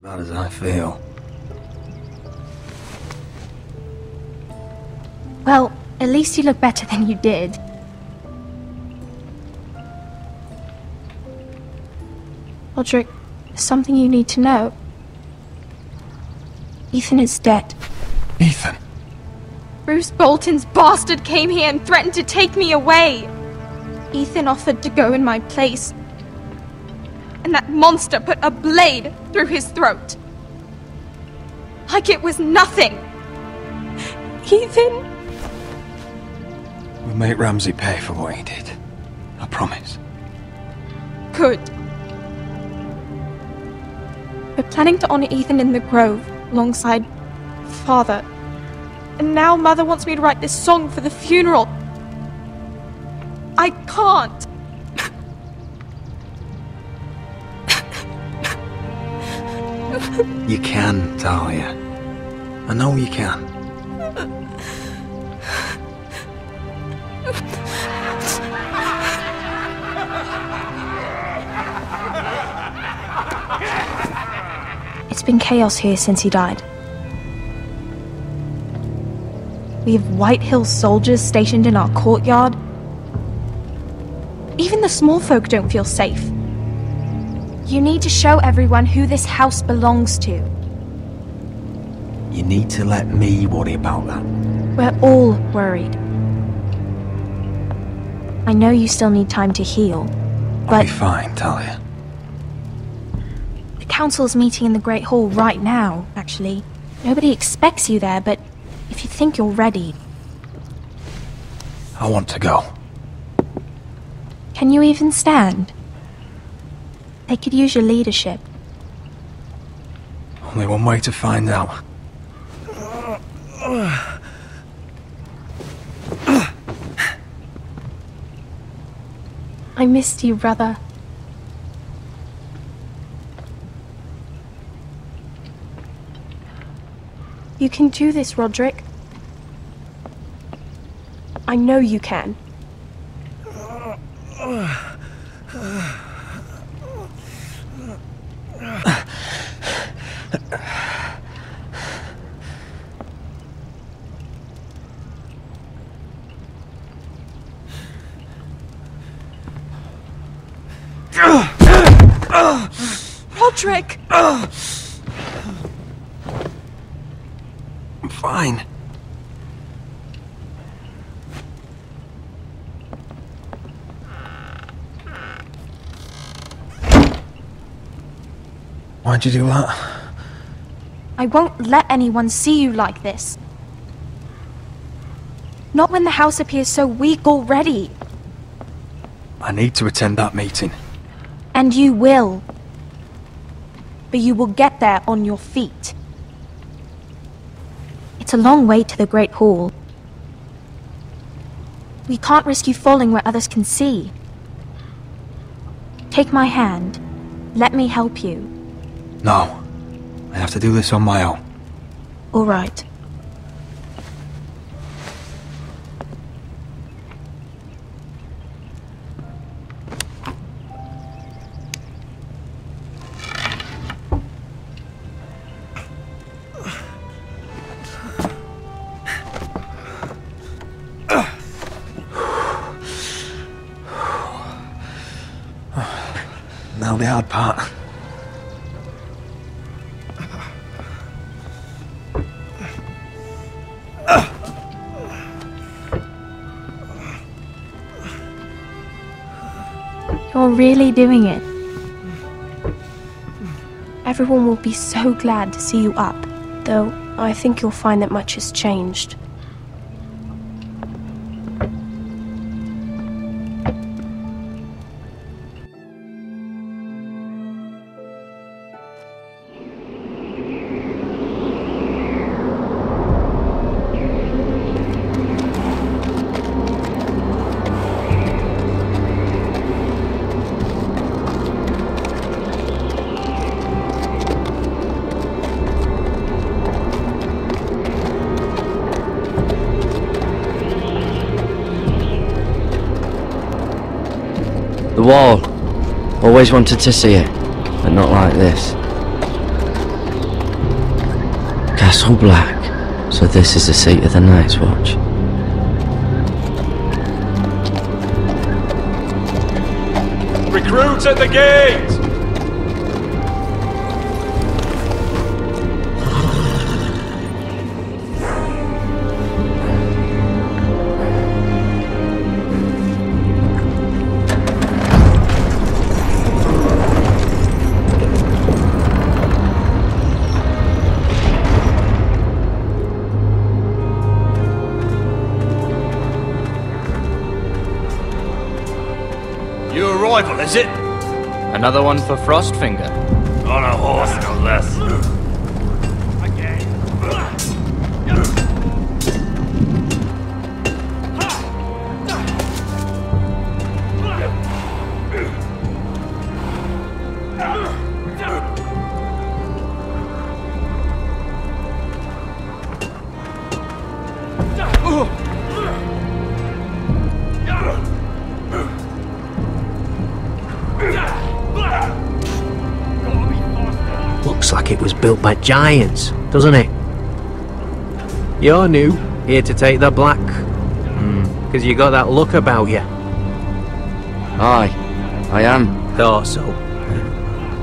Bad as I feel. Well, at least you look better than you did. Roderick, there's something you need to know. Ethan is dead. Ethan? Bruce Bolton's bastard came here and threatened to take me away. Ethan offered to go in my place. And that monster put a blade through his throat. Like it was nothing. Ethan? We'll make Ramsey pay for what he did. I promise. Good. We're planning to honor Ethan in the Grove, alongside Father. And now Mother wants me to write this song for the funeral. I can't. You can, Talia. I know you can. It's been chaos here since he died. We have White Hill soldiers stationed in our courtyard. Even the small folk don't feel safe. You need to show everyone who this house belongs to. You need to let me worry about that. We're all worried. I know you still need time to heal, I'll but be fine, Talia. the council's meeting in the Great Hall right now, actually. Nobody expects you there, but if you think you're ready... I want to go. Can you even stand? They could use your leadership. Only one way to find out. I missed you, brother. You can do this, Roderick. I know you can. Roderick! I'm fine. Why'd you do that? I won't let anyone see you like this. Not when the house appears so weak already. I need to attend that meeting. And you will. But you will get there on your feet. It's a long way to the Great Hall. We can't risk you falling where others can see. Take my hand. Let me help you. No. I have to do this on my own. All right. Now the hard part. You're really doing it. Everyone will be so glad to see you up. Though, I think you'll find that much has changed. The wall. Always wanted to see it, but not like this. That's all black. So this is the seat of the Night's Watch. Recruits at the gate! New arrival, is it? Another one for Frostfinger. On a horse, no less. Looks like it was built by giants, doesn't it? You're new, here to take the black. Because you got that look about you. Aye, I am. Thought so.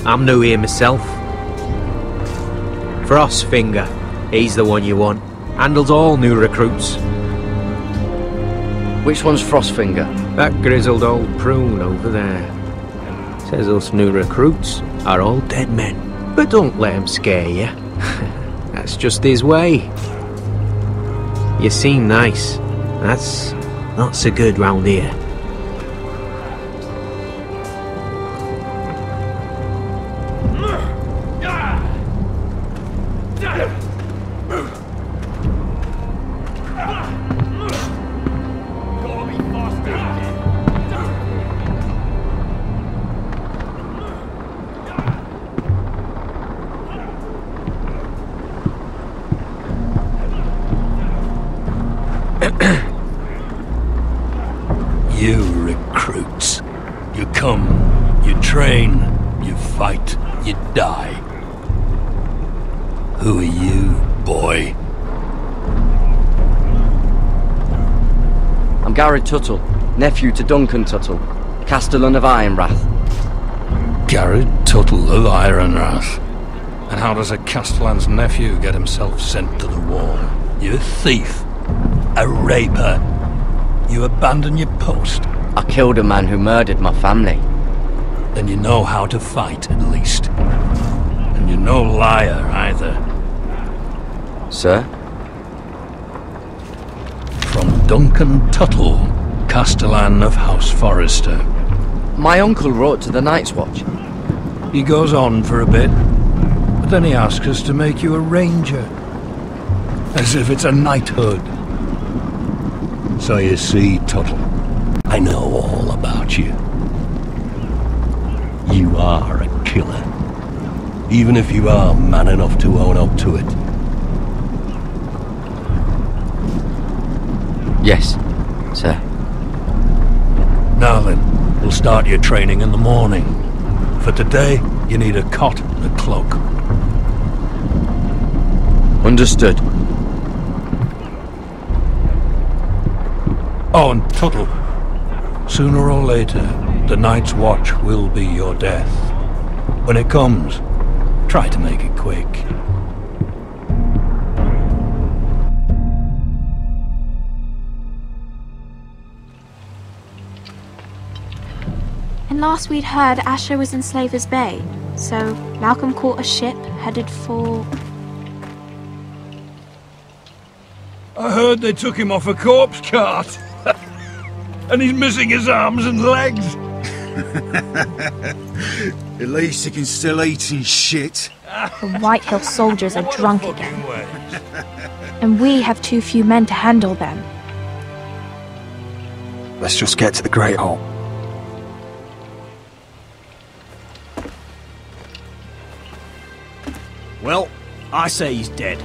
I'm new here myself. Frostfinger, he's the one you want. Handles all new recruits. Which one's Frostfinger? That grizzled old prune over there. Says us new recruits are all dead men. But don't let him scare you. That's just his way. You seem nice. That's not so good round here. You recruits. You come, you train, you fight, you die. Who are you, boy? I'm Garrett Tuttle, nephew to Duncan Tuttle, Castellan of Ironrath. Garrett Tuttle of Ironrath. And how does a Castellan's nephew get himself sent to the wall? You a thief. A raper. You abandon your post. I killed a man who murdered my family. Then you know how to fight, at least. And you're no liar, either. Sir? From Duncan Tuttle, Castellan of House Forrester. My uncle wrote to the Night's Watch. He goes on for a bit, but then he asks us to make you a ranger. As if it's a knighthood. So you see, Tuttle, I know all about you. You are a killer. Even if you are man enough to own up to it. Yes, sir. Now then, we'll start your training in the morning. For today, you need a cot and a cloak. Understood. Oh, and Tuttle, sooner or later, the Night's Watch will be your death. When it comes, try to make it quick. And last we'd heard, Asher was in Slaver's Bay, so Malcolm caught a ship headed for... I heard they took him off a corpse cart. And he's missing his arms and legs. At least he can still eat and shit. The White Hill soldiers are drunk again. And we have too few men to handle them. Let's just get to the Great Hall. Well, I say he's dead.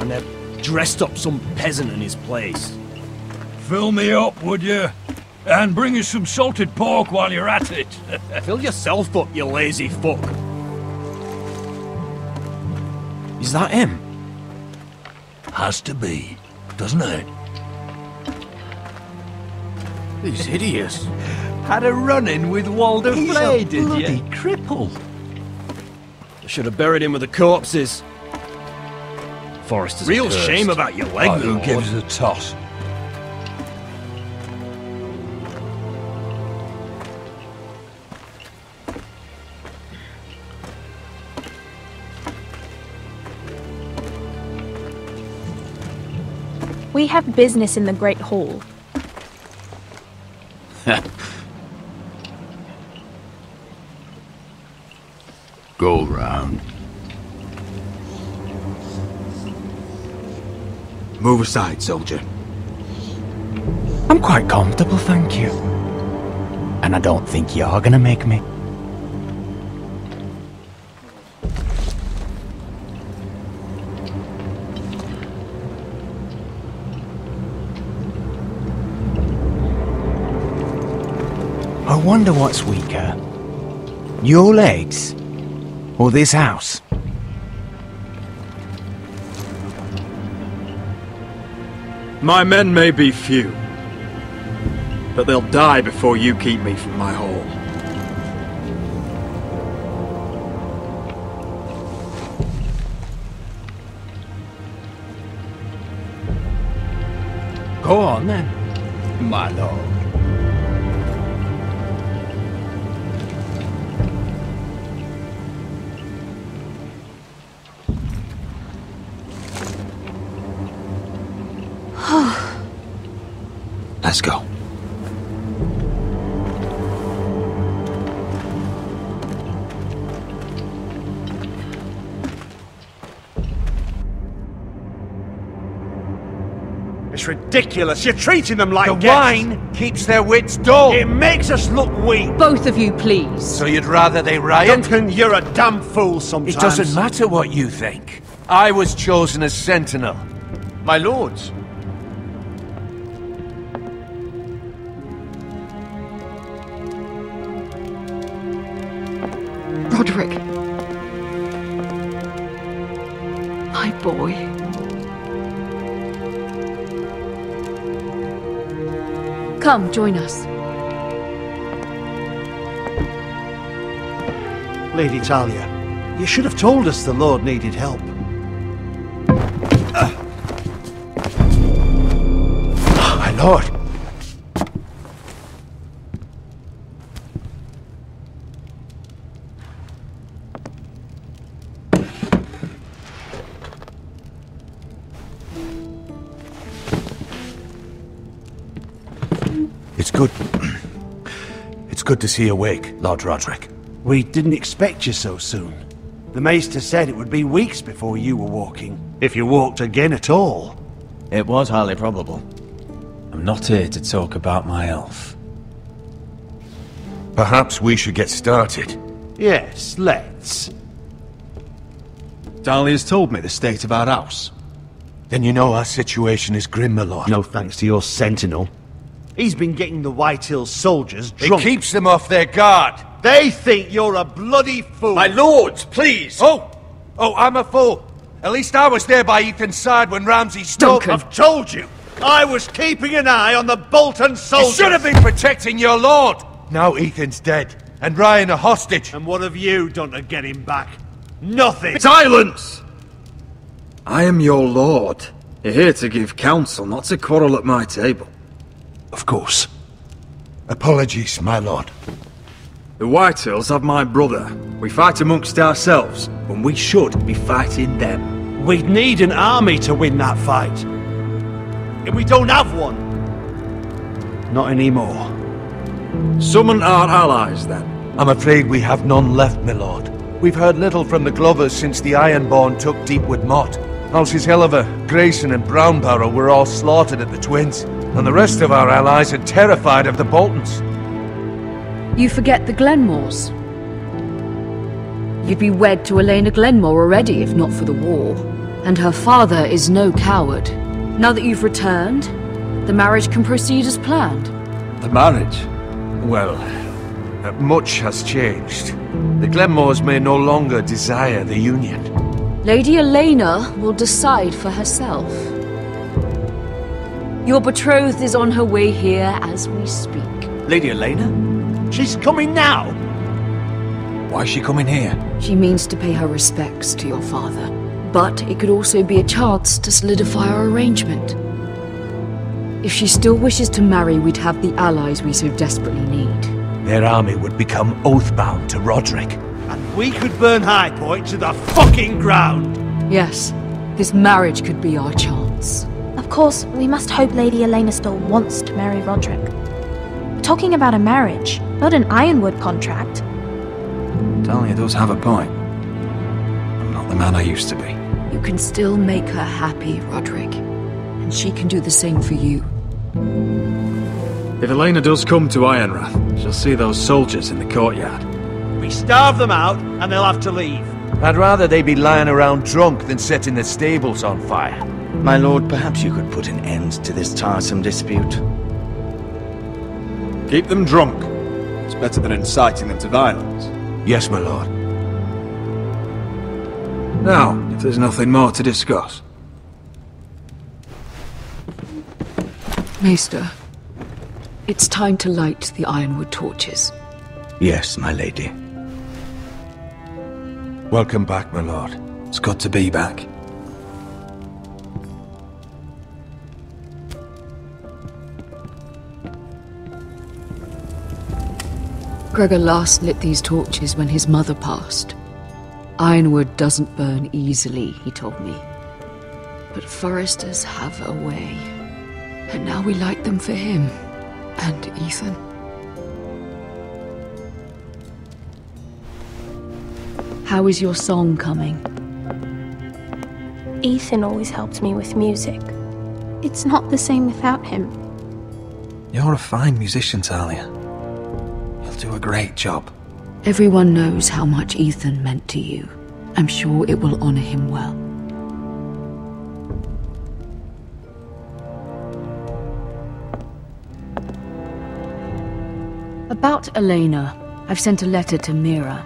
And they've dressed up some peasant in his place. Fill me up, would you? And bring us some salted pork while you're at it. Fill yourself up, you lazy fuck. Is that him? Has to be, doesn't it? He's hideous. Had a run-in with Walder He's Flay, a did bloody you? cripple. I should have buried him with the corpses. Forrester's Real cursed. shame about your leg, Oh, who Lord. gives a toss? We have business in the Great Hall. Go round. Move aside, soldier. I'm quite comfortable, thank you. And I don't think you're gonna make me. I wonder what's weaker. Your legs? Or this house? My men may be few, but they'll die before you keep me from my hall. Go on then, my lord. Let's go. It's ridiculous. You're treating them like The guests. wine keeps their wits dull. It makes us look weak. Both of you, please. So you'd rather they riot? Duncan, you're a damn fool sometimes. It doesn't matter what you think. I was chosen as sentinel. My lords. Roderick. My boy. Come, join us. Lady Talia, you should have told us the Lord needed help. My lord. It's good to see you awake, Lord Roderick. We didn't expect you so soon. The Maester said it would be weeks before you were walking, if you walked again at all. It was highly probable. I'm not here to talk about my elf. Perhaps we should get started. Yes, let's. Dahlia's told me the state of our house. Then you know our situation is grim, my lord. No thanks to your sentinel. He's been getting the White Hills soldiers It drunk. keeps them off their guard. They think you're a bloody fool. My lords, please! Oh, I'm a fool. At least I was there by Ethan's side when Ramsay stood. Duncan. I've told you. I was keeping an eye on the Bolton You soldiers. should have been protecting your lord. Now Ethan's dead, and Ryan a hostage. And what have you done to get him back? Nothing. Silence! I am your lord. You're here to give counsel, not to quarrel at my table. Of course. Apologies, my lord. The Whitehills have my brother. We fight amongst ourselves, when we should be fighting them. We'd need an army to win that fight. And we don't have one. Not anymore. Summon our allies, then. I'm afraid we have none left, my lord. We've heard little from the Glovers since the Ironborn took Deepwood Motte. Houses Helliver, Grayson and Brownbarrow were all slaughtered at the Twins, and the rest of our allies are terrified of the Boltons. You forget the Glenmores. You'd be wed to Elena Glenmore already if not for the war. And her father is no coward. Now that you've returned, the marriage can proceed as planned. The marriage? Well, much has changed. The Glenmores may no longer desire the union. Lady Elena will decide for herself. Your betrothed is on her way here as we speak. Lady Elena? She's coming now! Why is she coming here? She means to pay her respects to your father. But it could also be a chance to solidify our arrangement. If she still wishes to marry, we'd have the allies we so desperately need. Their army would become oath-bound to Roderick. And we could burn High Point to the fucking ground! Yes, this marriage could be our chance. Of course, we must hope Lady Elena still wants to marry Roderick. We're talking about a marriage, not an Ironwood contract. Talia does have a point. I'm not the man I used to be. You can still make her happy, Roderick. And she can do the same for you. If Elena does come to Ironrath, she'll see those soldiers in the courtyard. We starve them out, and they'll have to leave. I'd rather they be lying around drunk than setting the stables on fire. My lord, perhaps you could put an end to this tiresome dispute. Keep them drunk. It's better than inciting them to violence. Yes, my lord. Now, if there's nothing more to discuss. Maester, it's time to light the Ironwood torches. Yes, my lady. Welcome back, my lord. It's good to be back. Gregor last lit these torches when his mother passed. Ironwood doesn't burn easily, he told me. But foresters have a way. And now we light them for him. And Ethan. How is your song coming? Ethan always helps me with music. It's not the same without him. You're a fine musician, Talia. You'll do a great job. Everyone knows how much Ethan meant to you. I'm sure it will honor him well. About Elena, I've sent a letter to Mira.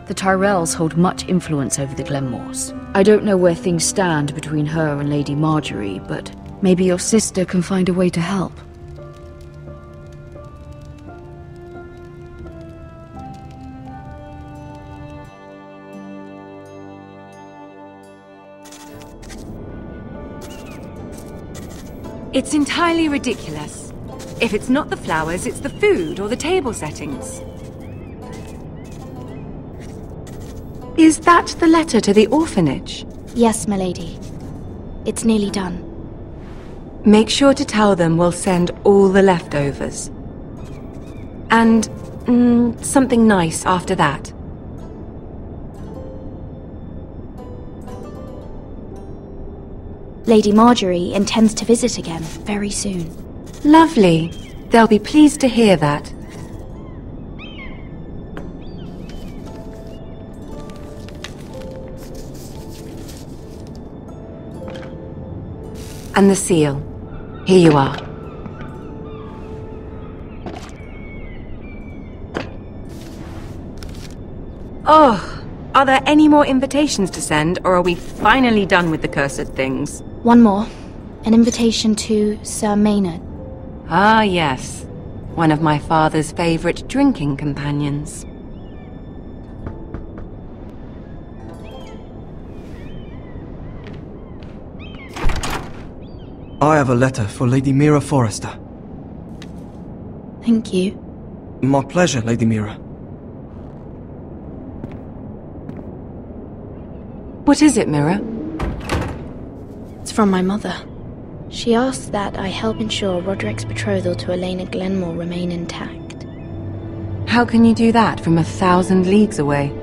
The Tyrells hold much influence over the Glenmores. I don't know where things stand between her and Lady Marjorie, but maybe your sister can find a way to help. It's entirely ridiculous. If it's not the flowers, it's the food or the table settings. Is that the letter to the orphanage? Yes, my lady. It's nearly done. Make sure to tell them we'll send all the leftovers. And something nice after that. Lady Marjorie intends to visit again very soon. Lovely. They'll be pleased to hear that. And the seal. Here you are. Oh, are there any more invitations to send, or are we finally done with the cursed things? One more. An invitation to Sir Maynard. Ah, yes. One of my father's favorite drinking companions. I have a letter for Lady Mira Forrester. Thank you. My pleasure, Lady Mira. What is it, Mira? It's from my mother. She asks that I help ensure Roderick's betrothal to Elena Glenmore remain intact. How can you do that from 1,000 leagues away?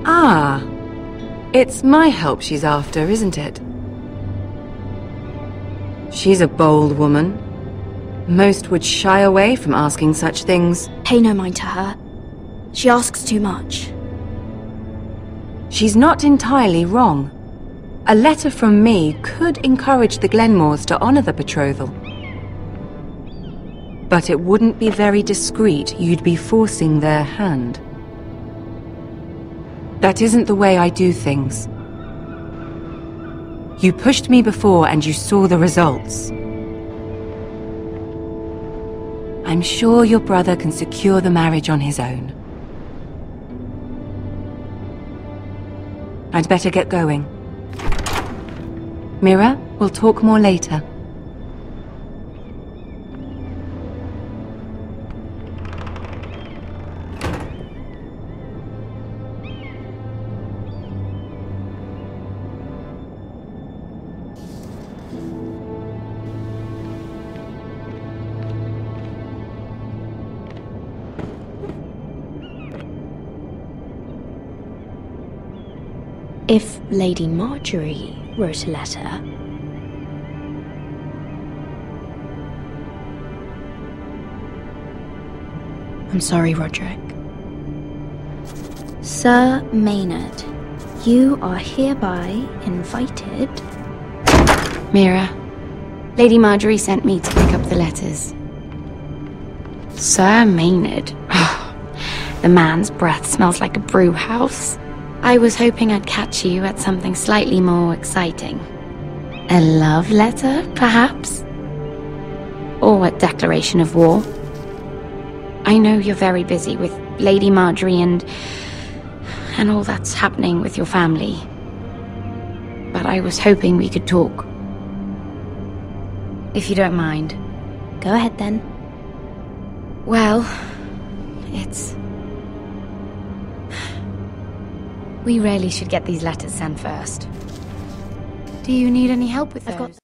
Ah, it's my help she's after, isn't it? She's a bold woman. Most would shy away from asking such things. Pay no mind to her. She asks too much. She's not entirely wrong. A letter from me could encourage the Glenmores to honor the betrothal. But it wouldn't be very discreet. You'd be forcing their hand. That isn't the way I do things. You pushed me before and you saw the results. I'm sure your brother can secure the marriage on his own. I'd better get going. Mira, we'll talk more later. If Lady Marjorie wrote a letter, I'm sorry, Roderick. Sir Maynard, you are hereby invited. Mira, Lady Marjorie sent me to pick up the letters. Sir Maynard? The man's breath smells like a brew house. I was hoping I'd catch you at something slightly more exciting. A love letter, perhaps? Or a declaration of war? I know you're very busy with Lady Marjorie and all that's happening with your family. But I was hoping we could talk. If you don't mind. Go ahead then. Well, it's... We really should get these letters sent first. Do you need any help with those?